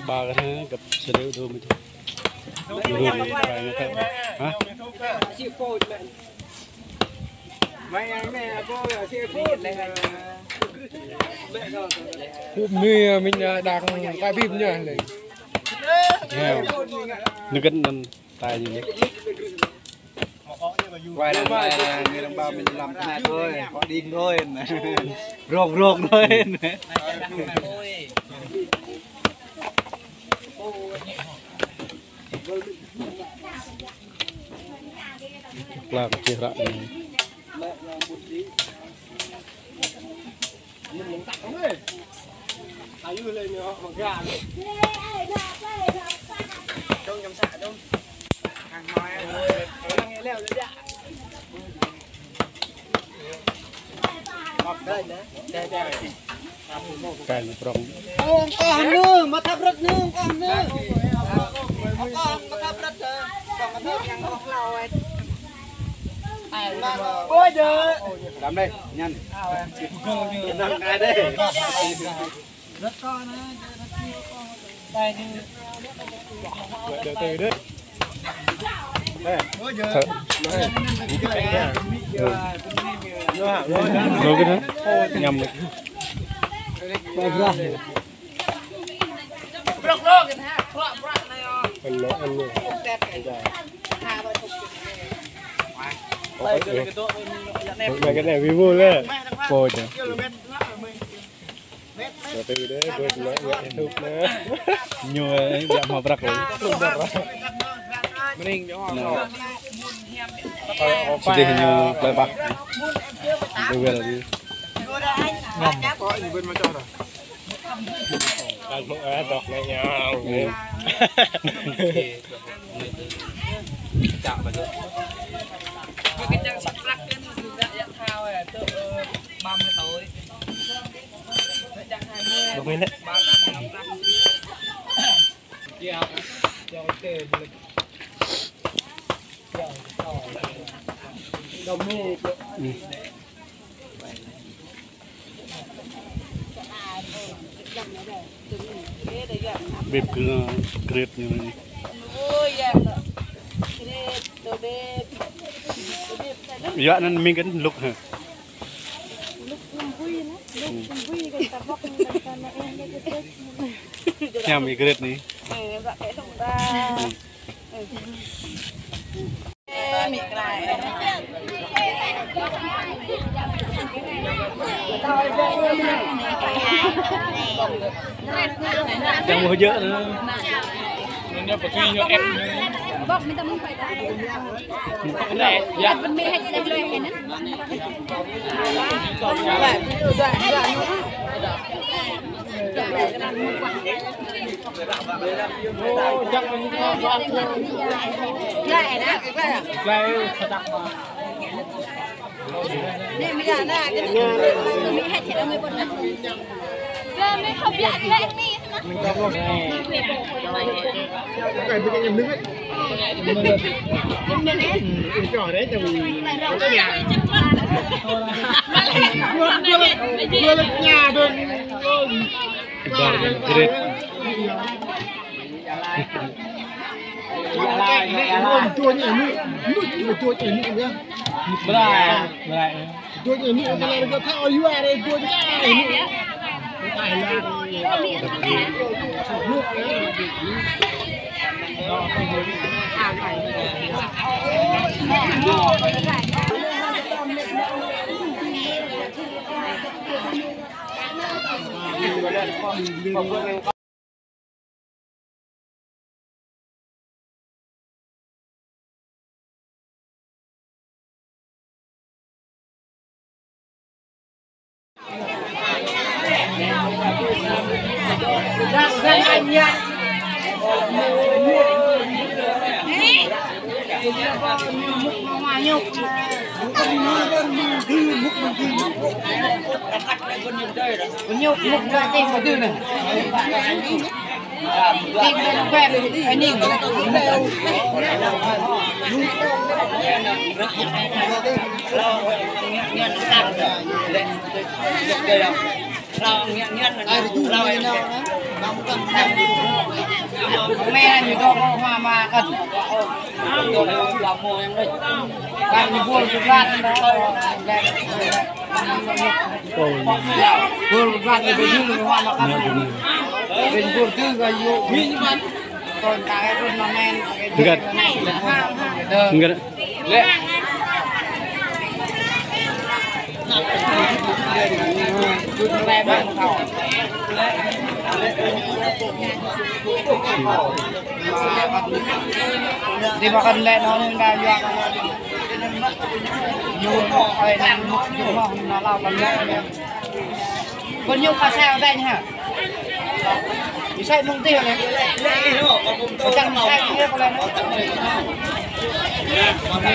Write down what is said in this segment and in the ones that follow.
ba cái này gặp sẽ đều đồ mình thôi đồ này phải người ta hả mì mình đang quay phim nhỉ này nghèo nước cân nên tài gì quay làm người đồng bào mình làm cái này thôi có điên thôi rộn rộn thôi làm chia lại trong trong xạ trong hàng nói nghe leo rồi dạ đây nữa đây cái prong con nương mà thắp rất nương con nương con mà thắp rất còn mà thắp nhang con lâu ấy bôi giờ làm đây nhanh làm cái đây rất con đây như từ từ đấy đồ cái đó nhầm được ăn nó ăn luôn cái này vi vu lên coi chứ từ từ đấy tôi nói vậy thục nữa nhiều dạng màu bạc rồi mình chỉ để nhiều bài bạc bây giờ là đi ăn một ăn đọt này nhau chạm vào được cái trang sắp lắc lên dạng thao này tự 30 tối trang 20 đúng đấy 35 cho kê đồng mê bếp cứ kẹp như này dạ nên mình cái lúc hả nhà mình kẹp này chẳng mua dỡ nữa nên phải thuy cho em bọc mình ta muốn phải này dạ mình mê hay đây đây này nè mình là cái mình hay thiệt là người bọn này mình không biết lên đi mình có không cái bên em nước ấy cái trò đấy thì cái nhà vừa là nhà được kẹp chua nhảy nước chua chảy nước nhá chua nhảy nước mà lại có thao yêu ai đây chua nhảy nước tài là nước Rang anh nha. Ngoài nhục. Nhục mục ra tìm vào tư này. Tìm nó quen cái nhìn của nó cũng đều. Rau nghiền nghiền là rau em. แม่อยู่ตรงมากันตัวเราโมยังเลยการมีพวกสุราษฎร์นะพูดสุราษฎร์ไปยื่นว่ามากันเป็นพูดชื่อก็อยู่มีมันตอนตายคนมาแม่เดินเละจุดแรกบ้านเขาdi makan lek nó nên là do nhiều ai đang dùng mà nó lao bằng lẹ có nhiều pha sao đây hả đi sai mông tiêu này có chẳng sai kia có lên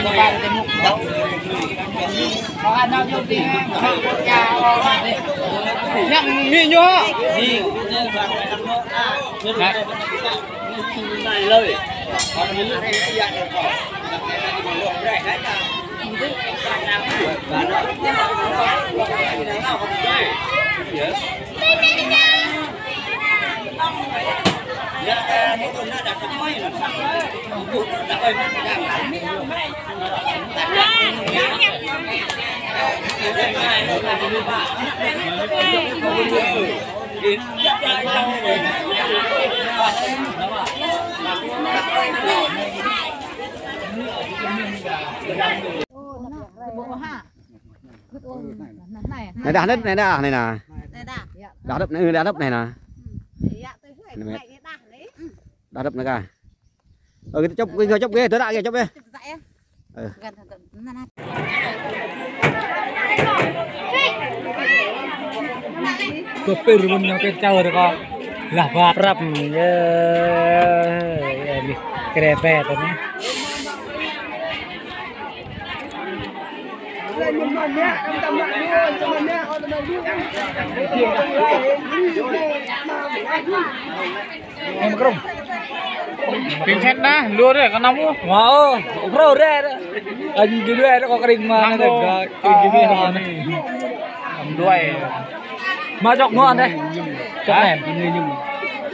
nó bàn cái mục đó có ăn nào dùng đi nhà nhặng mi nhó đi này lời còn những cái dạng được bỏ cái này thì được đấy là này đá đất này đá này nè đá đất này đá đất này nè đá đất này cả chốc chốc ghê tới đại kìa chốc ghê có pin luôn nó pin trâu được không là va rập cái đẹp rồi đấy em không kinh hết na luôn đấy con nóng wow pro đấy anh cái đuôi nó có cái đình mà nó được cái hòn này đuôi mà chọc ngon đây chọc này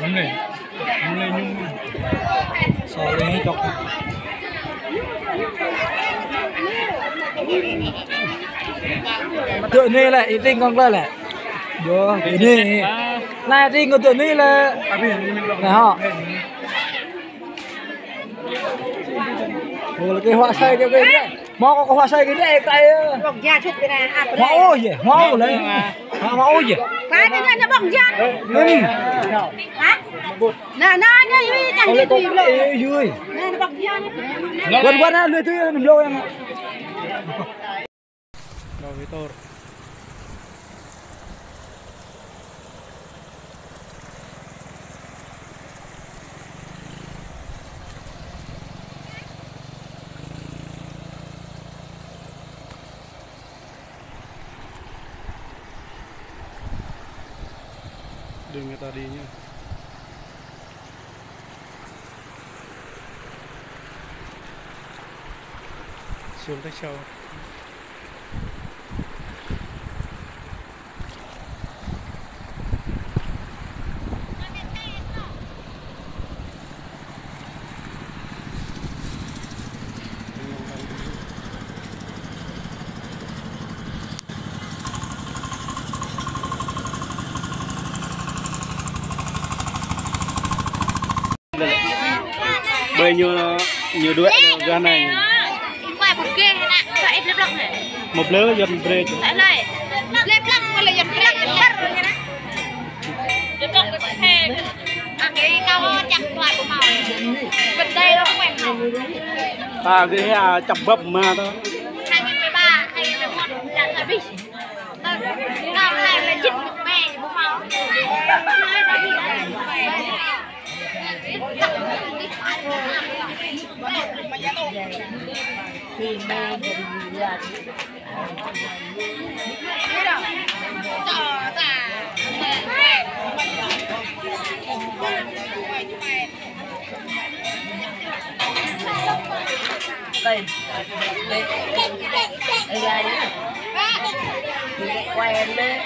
nhung này sorry chọc tựa này lại ít tinh con lên lại vô ini này tinh con tựa này là này họ là cái hoa xây cái đấy mò có hoa xây cái đấy cái bỏng da chụp cái này máu gì máu lấy máu gì cái này nó bỏng da hả nè nó như chẳng như tùy lộ dưới nè nó bỏng da quên quên á lười tươi nằm lôi em đâu với tôi đường người ta đi nhá xuống tới sâu bơi nhiều đuổi ra này ngoài một kia hay nè phải lấp lấp này một lứa dầm bê tại này lấp lấp mà là dầm cái này dầm rồi nè dầm lấp cái xe cái cao chặt loại của màu bên đây nó không quen màu cái chọc bắp mà thôi 2013 2011 là thời bị năm nay là chích được mẹ thì bố máu đây quay em đấy